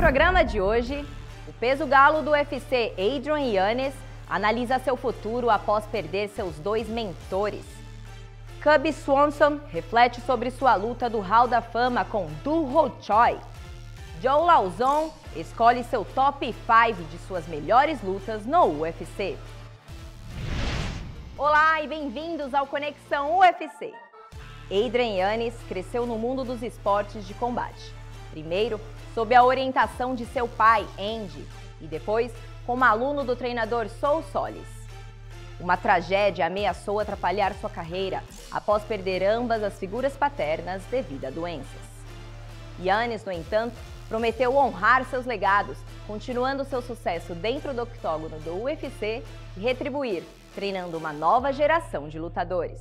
programa de hoje, o peso-galo do UFC Adrian Yanez analisa seu futuro após perder seus dois mentores. Cub Swanson reflete sobre sua luta do Hall da Fama com Doo Ho Choi. Joe Lauzon escolhe seu top 5 de suas melhores lutas no UFC. Olá e bem-vindos ao Conexão UFC. Adrian Yanez cresceu no mundo dos esportes de combate. Primeiro, sob a orientação de seu pai, Andy, e depois como aluno do treinador Solis. Uma tragédia ameaçou atrapalhar sua carreira após perder ambas as figuras paternas devido a doenças. Yanez, no entanto, prometeu honrar seus legados, continuando seu sucesso dentro do octógono do UFC e retribuir, treinando uma nova geração de lutadores.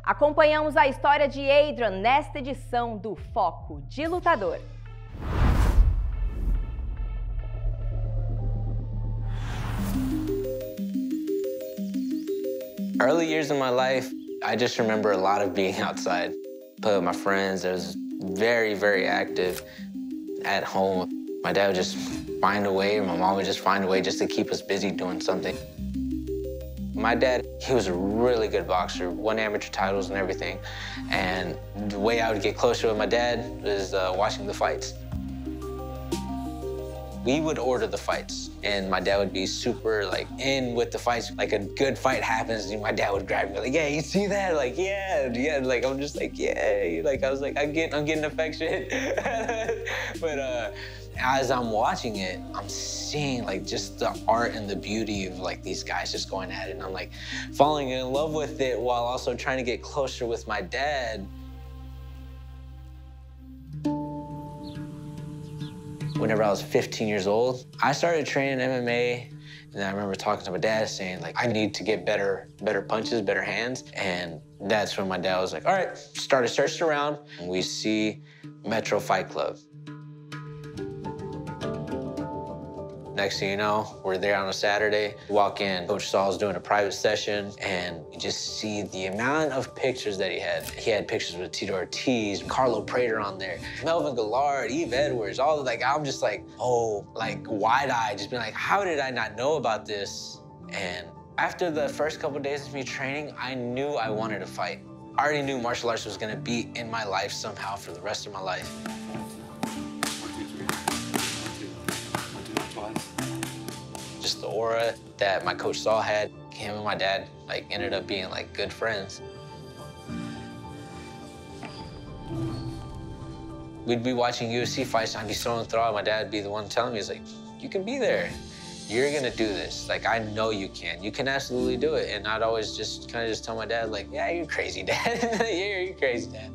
Acompanhamos a história de Adrian nesta edição do Foco de Lutador. Early years of my life, I just remember a lot of being outside. Playing with my friends, I was very, very active at home. My dad would just find a way, or my mom would just find a way just to keep us busy doing something. My dad, he was a really good boxer, won amateur titles and everything. And the way I would get closer with my dad was watching the fights. We would order the fights, and my dad would be super, in with the fights. Like, a good fight happens, and my dad would grab me, yeah, you see that? Yeah. I'm just yeah. I was I'm getting affection. But as I'm watching it, I'm seeing, just the art and the beauty of, these guys just going at it. And I'm, falling in love with it while also trying to get closer with my dad. Whenever I was 15 years old, I started training MMA, and I remember talking to my dad saying, I need to get better punches, better hands, and that's when my dad was all right, started searching around, and we see Metro Fight Club. Next thing you know, we're there on a Saturday, walk in, Coach Saul's doing a private session, and you just see the amount of pictures that he had. He had pictures with Tito Ortiz, Carlo Prater on there, Melvin Gillard, Eve Edwards, all I'm just wide-eyed, just being how did I not know about this? And after the first couple days of me training, I knew I wanted to fight. I already knew martial arts was gonna be in my life somehow for the rest of my life. Just the aura that my coach Saul had, him and my dad ended up being good friends. We'd be watching UFC fights, and I'd be so enthralled. My dad would be the one telling me, he's you can be there. You're gonna do this. I know you can. You can absolutely do it. And I'd always just tell my dad, yeah, you're crazy, Dad. Yeah, you're crazy, Dad.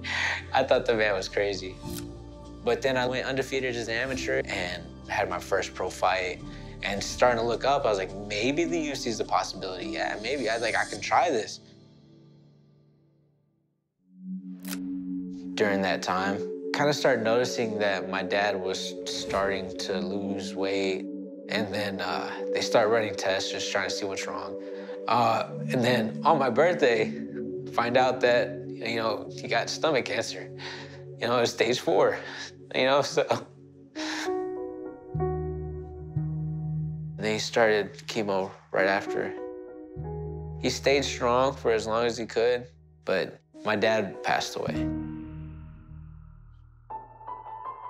I thought the man was crazy. But then I went undefeated as an amateur and had my first pro fight. And starting to look up, I was maybe the UFC is a possibility. Yeah, maybe. I can try this. During that time, kind of started noticing that my dad was starting to lose weight. And then they start running tests, just trying to see what's wrong. And then on my birthday, find out that, he got stomach cancer. It was stage 4, so. He started chemo right after. He stayed strong for as long as he could, but my dad passed away.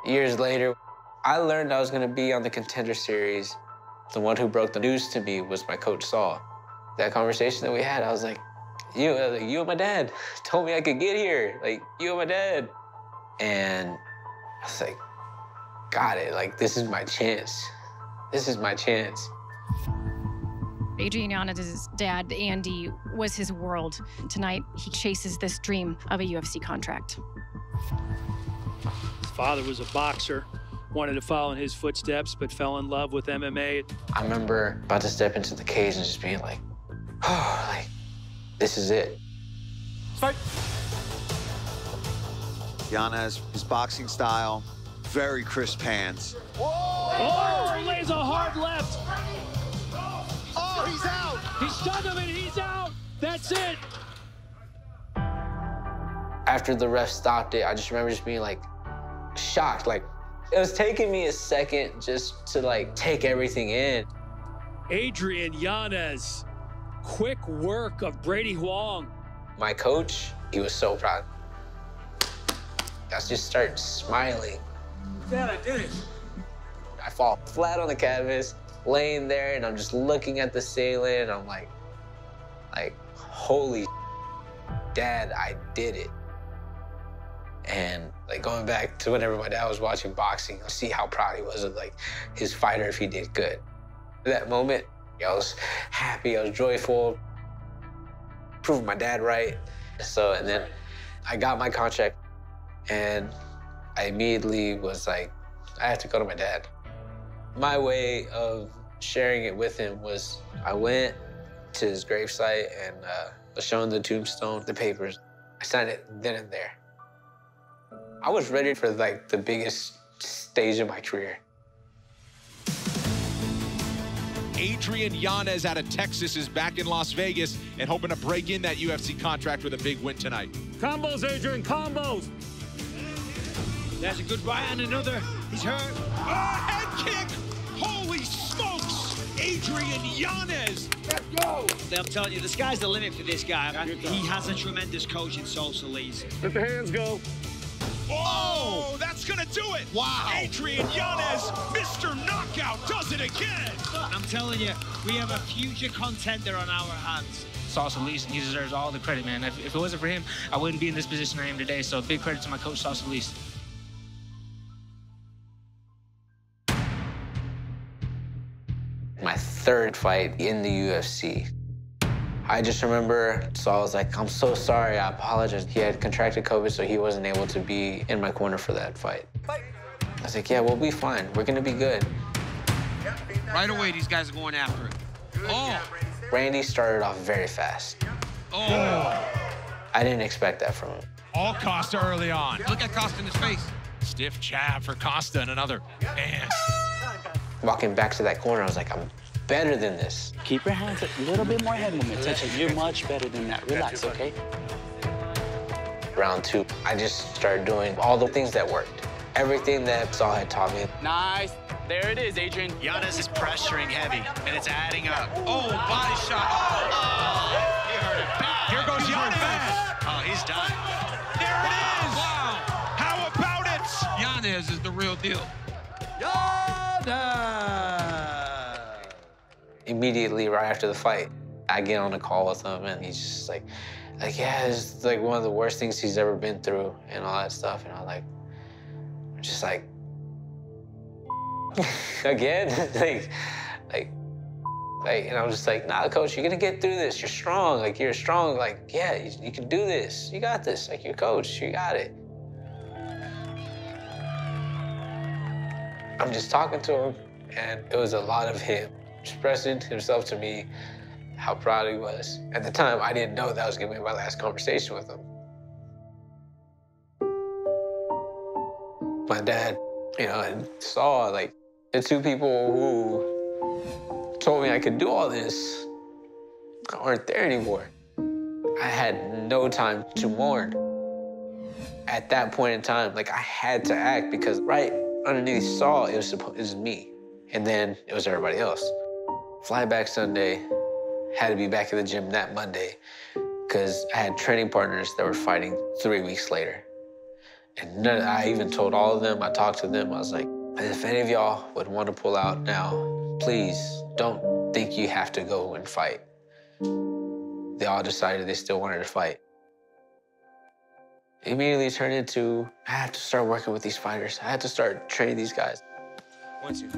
Years later, I learned I was gonna be on the Contender Series. The one who broke the news to me was my coach Saul. That conversation that we had, I was you and my dad told me I could get here. You and my dad. And I was got it, this is my chance. This is my chance. Adrian Yanez's dad, Andy, was his world. Tonight, he chases this dream of a UFC contract. His father was a boxer, wanted to follow in his footsteps, but fell in love with MMA. I remember about to step into the cage and just being this is it. Fight! Yanez, his boxing style, very crisp hands. Oh, he lays a hard left. Oh, he's out. He stunned him and he's out. That's it. After the ref stopped it, I just remember just being shocked, It was taking me a second just to like take everything in. Adrian Yanez, quick work of Brady Huang. My coach, he was so proud. I just started smiling. Dad, I did it. I fall flat on the canvas, laying there, and I'm just looking at the ceiling, and I'm like, holy Dad, I did it. And like going back to whenever my dad was watching boxing, I see how proud he was of like his fighter if he did good. That moment, I was happy, I was joyful, proving my dad right. So, and then I got my contract, and I immediately was like, I have to go to my dad. My way of sharing it with him was I went to his gravesite and was shown the tombstone, the papers. I signed it then and there. I was ready for like the biggest stage of my career. Adrian Yanez out of Texas is back in Las Vegas and hoping to break in that UFC contract with a big win tonight. Combos, Adrian, combos. That's a good right and another. He's hurt. Head kick! Holy smokes! Adrian Yanez! Let's go! I'm telling you, the sky's the limit for this guy. He has a tremendous coach in Solis. Let the hands go. Oh, that's gonna do it! Wow! Adrian Yanez, Mr. Knockout, does it again! I'm telling you, we have a future contender on our hands. Solis, he deserves all the credit, man. If it wasn't for him, I wouldn't be in this position I am today. So big credit to my coach, Solis. My third fight in the UFC. I just remember, so I was like, I'm so sorry, I apologize. He had contracted COVID, so he wasn't able to be in my corner for that fight. I was like, yeah, we'll be fine. We're gonna be good. Right away, these guys are going after it. Oh! Randy started off very fast. Oh! I didn't expect that from him. All Costa early on. Look at Costa in his face. Stiff jab for Costa and another. Man. Walking back to that corner, I was like, I'm better than this. Keep your hands a little bit more head movement. Touch it. You're much better than that. Relax, okay? Round two, I just started doing all the things that worked. Everything that Saul had taught me. Nice. There it is, Adrian. Yanez is pressuring heavy, and it's adding up. Oh, body shot. Oh! He heard it bad. Here goes Yanez. Oh, he's done. There it is. Wow. How about it? Yanez is the real deal. Immediately right after the fight, I get on a call with him, and he's just like, yeah, it's like one of the worst things he's ever been through and all that stuff. And I'm just like, again, and I'm just like, nah, coach, you're gonna get through this. You're strong. Like, you're strong. Like, yeah, you can do this. You got this. Like, you're coach. You got it. I'm just talking to him, and it was a lot of him expressing himself to me, how proud he was. At the time, I didn't know that was gonna be my last conversation with him. My dad, and saw, like, the two people who told me I could do all this aren't there anymore. I had no time to mourn. At that point in time, like, I had to act because right underneath Saul, it was me. And then it was everybody else. Fly back Sunday, had to be back in the gym that Monday because I had training partners that were fighting 3 weeks later. And I even told all of them, I talked to them, I was like, if any of y'all would want to pull out now, please don't think you have to go and fight. They all decided they still wanted to fight. It immediately turned into, I have to start working with these fighters. I had to start training these guys. 1, 2,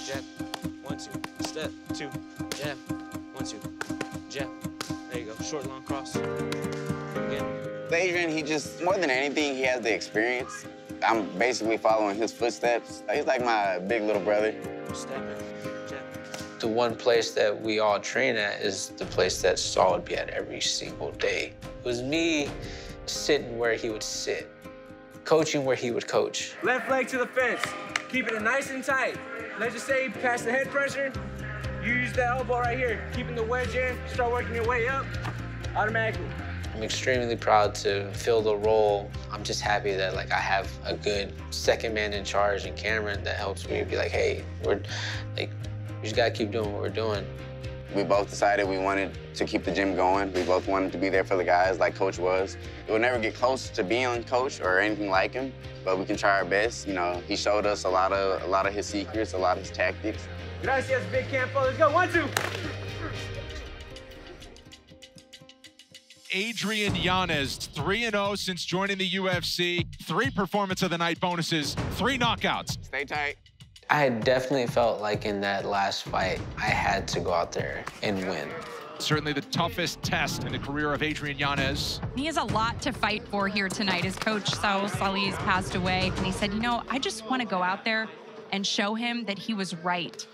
jab. 1, 2, step, 2, jab. 1, 2, jab. There you go. Short, long cross. Again. Adrian, he just, more than anything, he has the experience. I'm basically following his footsteps. He's like my big little brother. Step in, jab. The one place that we all train at is the place that Saul would be at every single day. It was me sitting where he would sit, coaching where he would coach. Left leg to the fence, keeping it nice and tight. Let's just say you pass the head pressure, you use that elbow right here, keeping the wedge in, start working your way up, automatically. I'm extremely proud to fill the role. I'm just happy that like I have a good second man in charge in Cameron that helps me be like, hey, we just gotta keep doing what we're doing. We both decided we wanted to keep the gym going. We both wanted to be there for the guys like Coach was. We'll never get close to being Coach or anything like him, but we can try our best. You know, he showed us a lot of his secrets, a lot of his tactics. Gracias, big campo. Let's go. 1, 2. Adrian Yanez, 3-0 since joining the UFC. 3 performance of the night bonuses, 3 knockouts. Stay tight. I had definitely felt like in that last fight, I had to go out there and win. Certainly the toughest test in the career of Adrian Yanez. He has a lot to fight for here tonight. His coach, Saul Salih, passed away, and he said, you know, I just want to go out there and show him that he was right.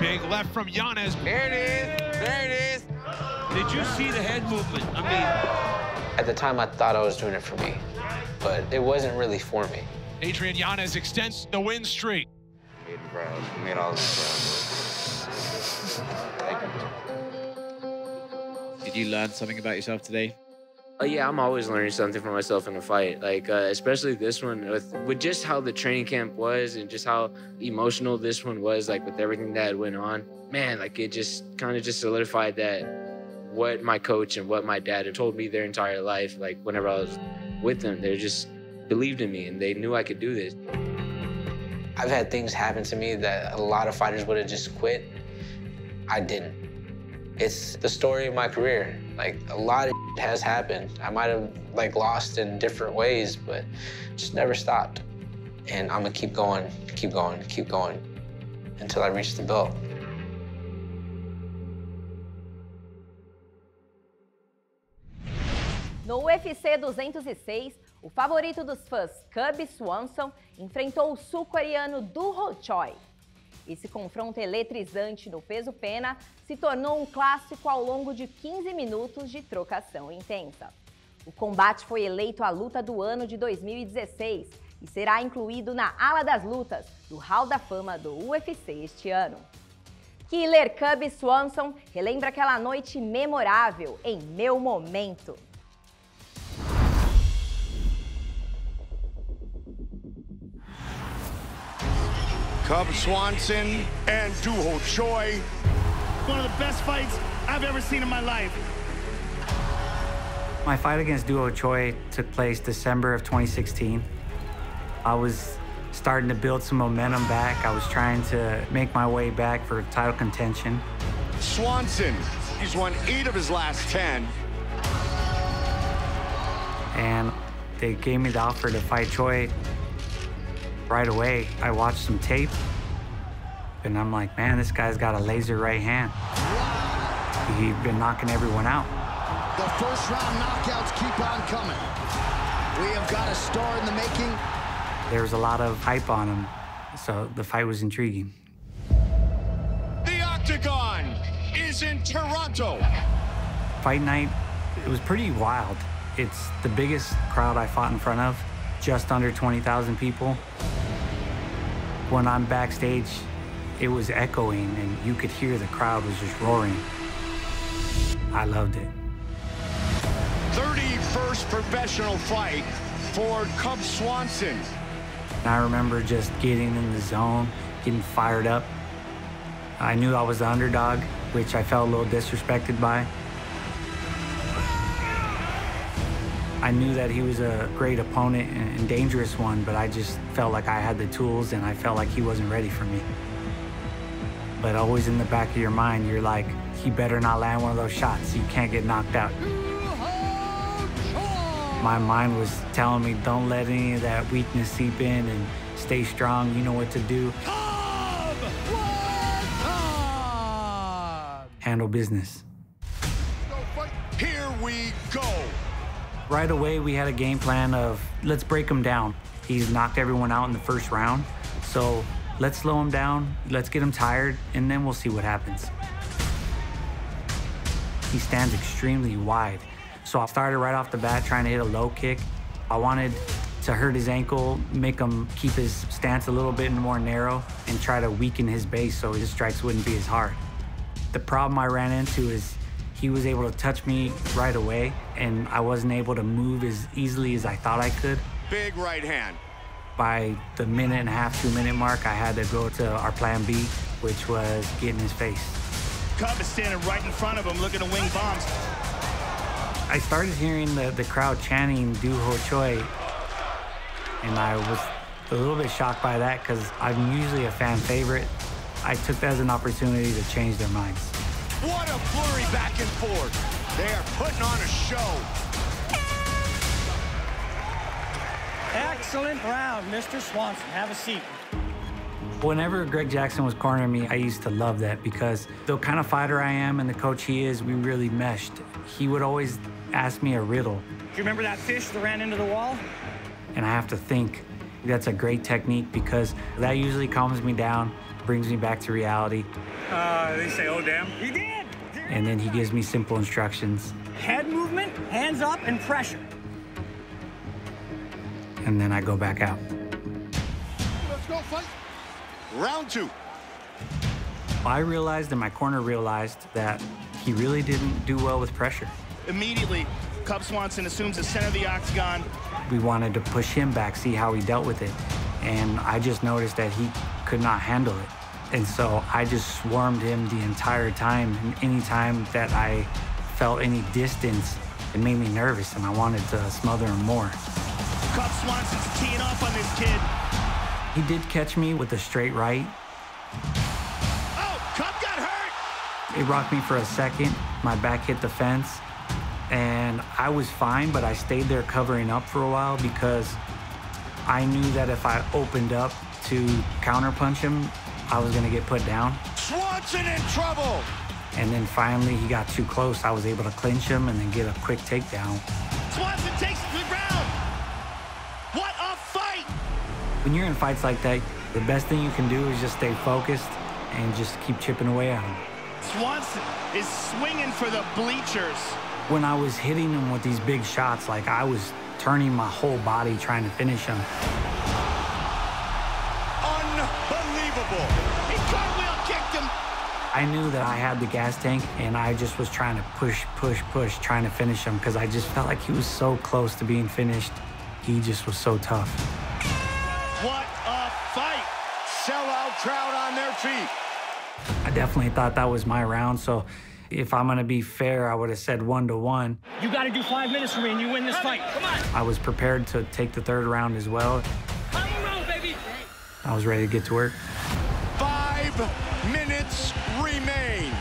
Big left from Yanez. There it is. There it is. Did you see the head movement? I mean... At the time, I thought I was doing it for me, but it wasn't really for me. Adrian Yanez extends the win streak. Made him proud. We made all of them proud. Thank you. Did you learn something about yourself today? Yeah, I'm always learning something for myself in a fight. Like, especially this one, with just how the training camp was and just how emotional this one was, like with everything that went on. Man, like it just kind of just solidified that what my coach and what my dad had told me their entire life, like whenever I was with them, they just believed in me and they knew I could do this. I've had things happen to me that a lot of fighters would have just quit. I didn't. It's the story of my career. Like, a lot of has happened. I might have like lost in different ways, but just never stopped. And I'm gonna keep going, keep going, keep going until I reach the belt. No UFC 206, o favorito dos fãs, Cub Swanson, enfrentou o sul-coreano Doo Ho Choi. Esse confronto eletrizante no peso-pena se tornou um clássico ao longo de 15 minutos de trocação intensa. O combate foi eleito a luta do ano de 2016 e será incluído na ala das lutas do Hall da Fama do UFC este ano. Killer Cub Swanson relembra aquela noite memorável em Meu Momento. Cub Swanson and Doo Ho Choi. One of the best fights I've ever seen in my life. My fight against Doo Ho Choi took place December of 2016. I was starting to build some momentum back. I was trying to make my way back for title contention. Swanson, he's won 8 of his last 10. And they gave me the offer to fight Choi. Right away, I watched some tape, and I'm like, man, this guy's got a laser right hand. He's been knocking everyone out. The first round knockouts keep on coming. We have got a star in the making. There was a lot of hype on him, so the fight was intriguing. The Octagon is in Toronto. Fight night, it was pretty wild. It's the biggest crowd I fought in front of, just under 20,000 people. When I'm backstage, it was echoing and you could hear the crowd was just roaring. I loved it. 31st professional fight for Cub Swanson. I remember just getting in the zone, getting fired up. I knew I was the underdog, which I felt a little disrespected by. I knew that he was a great opponent and dangerous one, but I just felt like I had the tools and I felt like he wasn't ready for me. But always in the back of your mind, you're like, he better not land one of those shots. You can't get knocked out. My mind was telling me, don't let any of that weakness seep in and stay strong. You know what to do. Handle business. Here we go. Right away, we had a game plan of, let's break him down. He's knocked everyone out in the first round, so let's slow him down, let's get him tired, and then we'll see what happens. He stands extremely wide, so I started right off the bat trying to hit a low kick. I wanted to hurt his ankle, make him keep his stance a little bit more narrow, and try to weaken his base so his strikes wouldn't be as hard. The problem I ran into is He was able to touch me right away, and I wasn't able to move as easily as I thought I could. Big right hand. By the 1.5, 2-minute mark, I had to go to our plan B, which was get in his face. Cub is standing right in front of him, looking to wing bombs. I started hearing the crowd chanting Doo Ho Choi, and I was a little bit shocked by that because I'm usually a fan favorite. I took that as an opportunity to change their minds. What a flurry back and forth. They are putting on a show. Excellent round, Mr. Swanson. Have a seat. Whenever Greg Jackson was cornering me, I used to love that because the kind of fighter I am and the coach he is, we really meshed. He would always ask me a riddle. Do you remember that fish that ran into the wall? And I have to think. That's a great technique because that usually calms me down, brings me back to reality. They say, oh, damn. You did! And then he gives me simple instructions. Head movement, hands up, and pressure. And then I go back out. Let's go fight. Round 2. I realized and my corner realized that he really didn't do well with pressure. Immediately, Cub Swanson assumes the center of the octagon. We wanted to push him back, see how he dealt with it. And I just noticed that he could not handle it. And so I just swarmed him the entire time. And any time that I felt any distance, it made me nervous and I wanted to smother him more. Cub Swanson's teeing off on this kid. He did catch me with a straight right. Oh, Cub got hurt! It rocked me for a second. My back hit the fence. And I was fine, but I stayed there covering up for a while because I knew that if I opened up to counterpunch him, I was gonna get put down. Swanson in trouble! And then finally he got too close. I was able to clinch him and then get a quick takedown. Swanson takes it to the ground! What a fight! When you're in fights like that, the best thing you can do is just stay focused and just keep chipping away at him. Swanson is swinging for the bleachers. When I was hitting him with these big shots, like I was turning my whole body trying to finish him. Unbelievable. He cartwheel kicked him. I knew that I had the gas tank and I just was trying to push, trying to finish him because I just felt like he was so close to being finished. He just was so tough. What a fight. Sellout crowd on their feet. I definitely thought that was my round, so if I'm gonna be fair, I would have said 1-1. You gotta do 5 minutes for me and you win this fight. Come on. I was prepared to take the third round as well. Come around, baby. I was ready to get to work. 5 minutes remain.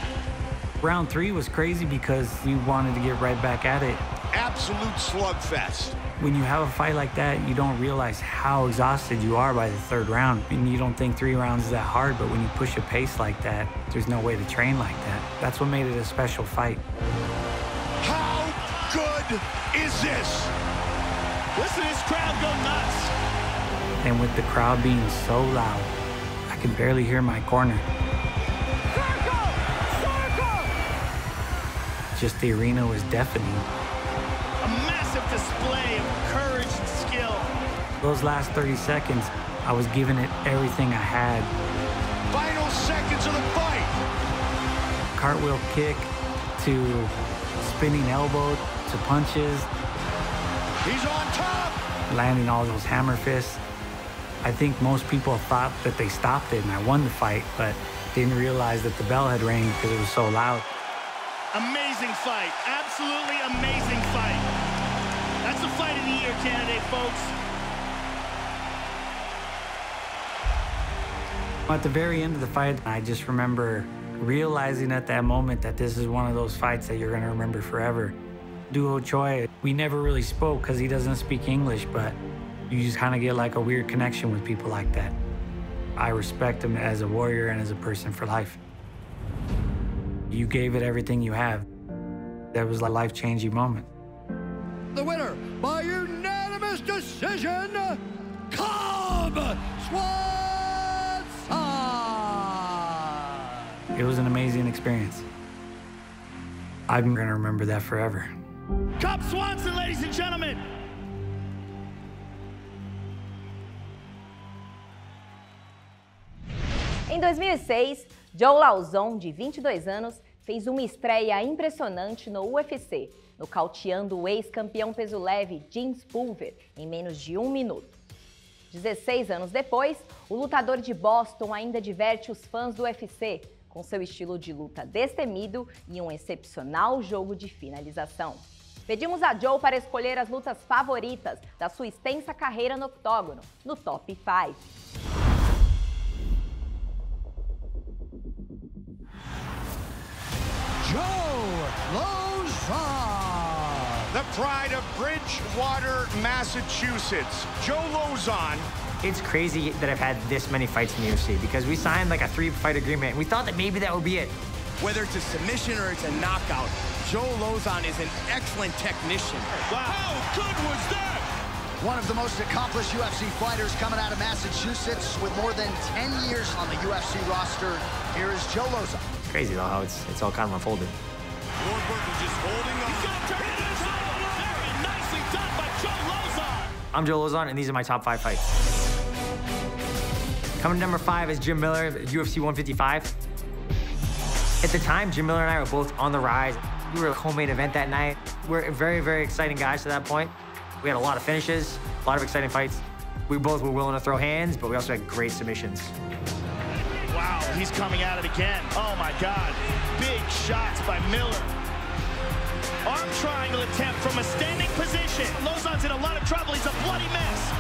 Round 3 was crazy because you wanted to get right back at it. Absolute slugfest. When you have a fight like that, you don't realize how exhausted you are by the third round. And you don't think 3 rounds is that hard, but when you push a pace like that, there's no way to train like that. That's what made it a special fight. How good is this? Listen to this crowd go nuts. And with the crowd being so loud, I could barely hear my corner. Circle! Circle! Just the arena was deafening. A massive display of courage and skill. Those last 30 seconds, I was giving it everything I had. Final seconds of the fight. Cartwheel kick to spinning elbow to punches. He's on top. Landing all those hammer fists. I think most people thought that they stopped it and I won the fight, but didn't realize that the bell had rang because it was so loud. Amazing fight. Absolutely amazing fight. That's a Fight of the Year candidate, folks. At the very end of the fight, I just remember realizing at that moment that this is one of those fights that you're going to remember forever. Doo Ho Choi, we never really spoke because he doesn't speak English, but you just kind of get like a weird connection with people like that. I respect him as a warrior and as a person for life. You gave it everything you have. That was a life-changing moment. The winner by unanimous decision, Cub Swanson! It was an amazing experience. I'm gonna remember that forever. Cub Swanson, ladies and gentlemen! Em 2006, Joe Lauzon, de 22 anos, fez uma estreia impressionante no UFC, nocauteando o ex-campeão peso leve James Pulver em menos de 1 minuto. 16 anos depois, o lutador de Boston ainda diverte os fãs do UFC, com seu estilo de luta destemido e um excepcional jogo de finalização. Pedimos a Joe para escolher as lutas favoritas da sua extensa carreira no octógono, no Top 5. Joe Lauzon. The pride of Bridgewater, Massachusetts, Joe Lauzon. It's crazy that I've had this many fights in the UFC because we signed like a 3-fight agreement and we thought that maybe that would be it. Whether it's a submission or it's a knockout, Joe Lauzon is an excellent technician. Wow. How good was that? One of the most accomplished UFC fighters coming out of Massachusetts with more than 10 years on the UFC roster. Here is Joe Lauzon. It's crazy though how it's all kind of unfolded. Warburton just holding on. He's gonna turn it into very nicely done by Joe Lauzon. I'm Joe Lauzon and these are my top 5 fights. Coming to number 5 is Jim Miller, UFC 155. At the time, Jim Miller and I were both on the rise. We were a co-main event that night. We're very, very exciting guys to that point. We had a lot of finishes, a lot of exciting fights. We both were willing to throw hands, but we also had great submissions. Wow, he's coming at it again. Oh my God, big shots by Miller. Arm triangle attempt from a standing position. Lauzon's in a lot of trouble, he's a bloody mess.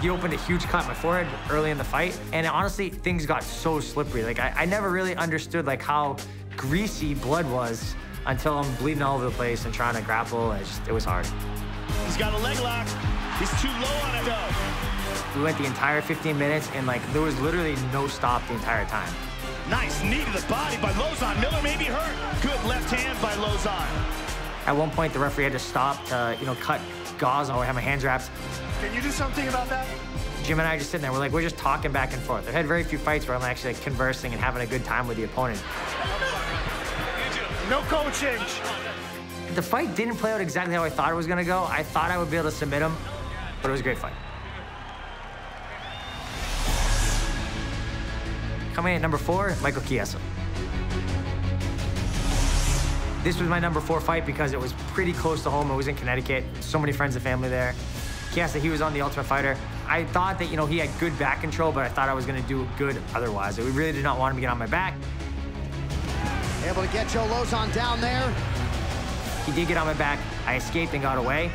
He opened a huge cut in my forehead early in the fight, and honestly, things got so slippery. Like, I never really understood like how greasy blood was until I'm bleeding all over the place and trying to grapple, and it was hard. He's got a leg lock. He's too low on it, though. We went the entire 15 minutes, and like, there was literally no stop the entire time. Nice knee to the body by Lauzon. Miller may be hurt. Good left hand by Lauzon. At one point, the referee had to stop to, cut gauze or have my hands wrapped. Can you do something about that? Jim and I are just sitting there. We're just talking back and forth. I've had very few fights where I'm actually conversing and having a good time with the opponent. No coaching. The fight didn't play out exactly how I thought it was gonna go. I thought I would be able to submit him, but it was a great fight. Coming in at number 4, Michael Kiesel. This was my number 4 fight because it was pretty close to home. It was in Connecticut. So many friends and family there. Kiesel, he was on The Ultimate Fighter. I thought that, he had good back control, but I thought I was gonna do good otherwise. We really did not want him to get on my back. Able to get Joe Lauzon down there. He did get on my back. I escaped and got away.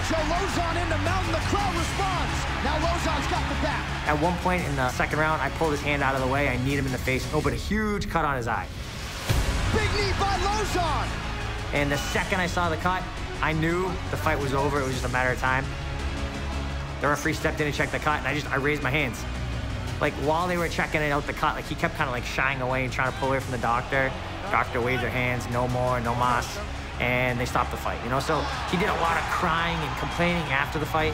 Joe Lauzon into mountain. The crowd responds. Now Lauzon's got the back. At one point in the second round, I pulled his hand out of the way. I kneed him in the face and opened a huge cut on his eye. Big knee by Lauzon. And the second I saw the cut, I knew the fight was over. It was just a matter of time. The referee stepped in and checked the cut, and I raised my hands. Like, while they were checking it out the cut, he kept kind of shying away and trying to pull away from the doctor. Doctor waved their hands, no more, no mas, and they stopped the fight, So he did a lot of crying and complaining after the fight.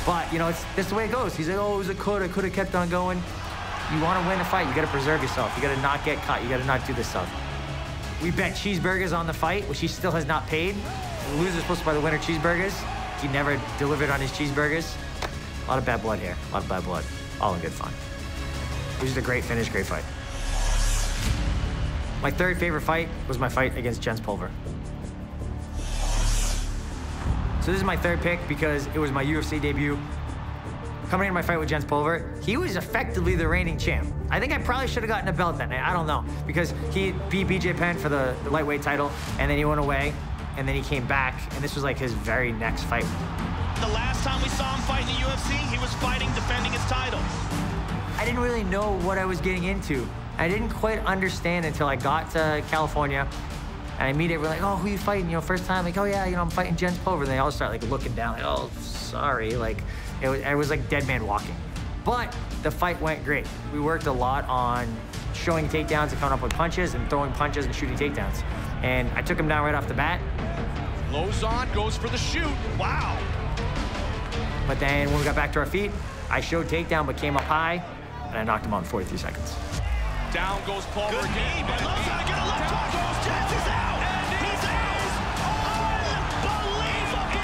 But, that's the way it goes. He's like, oh, it was a cut. I could have kept on going. You want to win a fight, you got to preserve yourself. You got to not get cut. You got to not do this stuff. We bet cheeseburgers on the fight, which he still has not paid. The loser's supposed to buy the winner cheeseburgers. He never delivered on his cheeseburgers. A lot of bad blood here. A lot of bad blood. All in good fun. It was just a great finish, great fight. My third favorite fight was my fight against James Pulver. So this is my third pick because it was my UFC debut. Coming into my fight with James Pulver, he was effectively the reigning champ. I think I probably should have gotten a belt that night. I don't know, because he beat BJ Penn for the lightweight title, and then he went away, and then he came back, and this was like his very next fight. The last time we saw him fight in the UFC, he was fighting, defending his title. I didn't really know what I was getting into. I didn't quite understand until I got to California, and I meet everyone like, oh, who are you fighting? First time, like, oh yeah, I'm fighting James Pulver. And they all start looking down, like, oh, sorry. It was like dead man walking. But the fight went great. We worked a lot on showing takedowns and coming up with punches and throwing punches and shooting takedowns. And I took him down right off the bat. Lauzon goes for the shoot. Wow. But then when we got back to our feet, I showed takedown but came up high, and I knocked him out in 43 seconds. Down goes Pulver again. Lauzon get a left hook. James is out. And he's out. Unbelievable.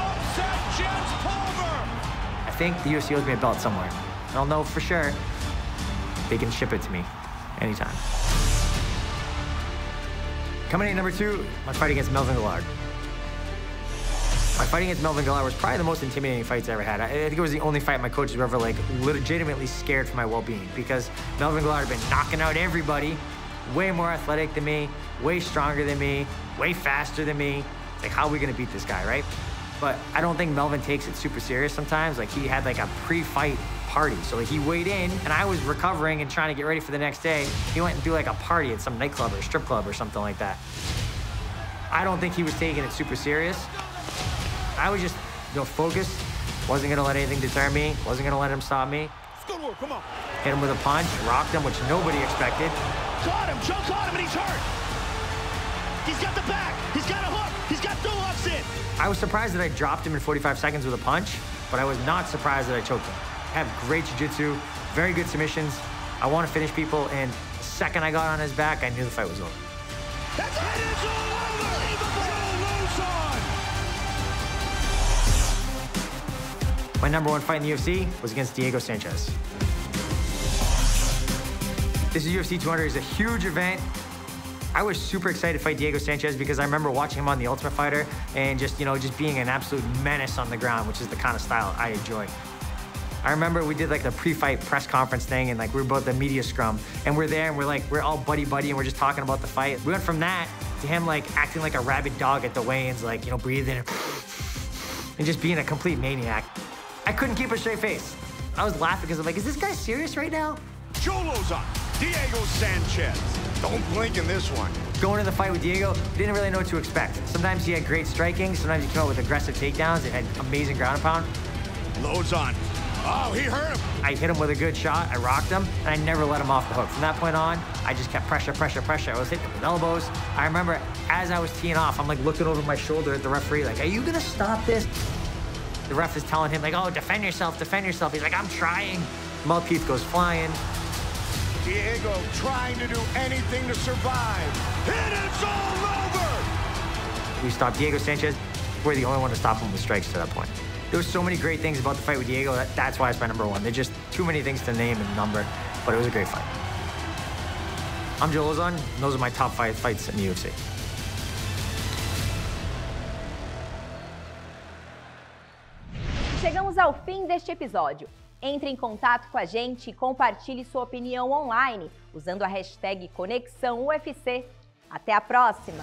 Upset James Pulver. I think the UFC owes me a belt somewhere. I don't know for sure. they can ship it to me anytime. Coming in number 2, my fight against Melvin Guillard. My fight against Melvin Guillard was probably the most intimidating fights I ever had. I think it was the only fight my coaches were ever like legitimately scared for my well-being, because Melvin Guillard had been knocking out everybody, way more athletic than me, way stronger than me, way faster than me. It's like, how are we gonna beat this guy, right? But I don't think Melvin takes it super serious sometimes. Like, he had like a pre-fight party. So like, he weighed in and I was recovering and trying to get ready for the next day. He went and threw like a party at some nightclub or strip club or something like that. I don't think he was taking it super serious. I was just, focused. Wasn't gonna let anything deter me. Wasn't gonna let him stop me. Good work, come on. Hit him with a punch, rocked him, which nobody expected. Caught him, Joe caught him, and he's hurt. He's got the back, he's got a hook, he's got 2 hooks in. I was surprised that I dropped him in 45 seconds with a punch, but I was not surprised that I choked him. I have great jiu-jitsu, very good submissions. I want to finish people, and the second I got on his back, I knew the fight was over. That's it, it's all over! Joe Lauzon! My number 1 fight in the UFC was against Diego Sanchez. This is UFC 200. It's a huge event. I was super excited to fight Diego Sanchez because I remember watching him on The Ultimate Fighter and just being an absolute menace on the ground, which is the kind of style I enjoy. I remember we did like the pre-fight press conference thing, and like we were both the media scrum, and we're there and we're all buddy-buddy and we're just talking about the fight. We went from that to him like acting like a rabid dog at the weigh-ins, like, breathing and just being a complete maniac. I couldn't keep a straight face. I was laughing because I'm like, is this guy serious right now? Joe Lauzon, Diego Sanchez. Don't blink in this one. Going into the fight with Diego, didn't really know what to expect. Sometimes he had great striking, sometimes he came out with aggressive takedowns, and had amazing ground and pound. Lauzon, oh, he hurt him. I hit him with a good shot, I rocked him, and I never let him off the hook. From that point on, I just kept pressure. I was hitting him with elbows. I remember as I was teeing off, I'm like looking over my shoulder at the referee, like, are you gonna stop this? The ref is telling him like, oh, defend yourself. He's like, I'm trying. Mouthpiece goes flying. Diego trying to do anything to survive. And it's all over! We stopped Diego Sanchez. We're the only one to stop him with strikes to that point. There were so many great things about the fight with Diego. That's why it's my number 1. There's just too many things to name and number, but it was a great fight. I'm Joe Lauzon, and those are my top 5 fights in the UFC. Chegamos ao fim deste episódio. Entre em contato com a gente e compartilhe sua opinião online usando a hashtag Conexão UFC. Até a próxima!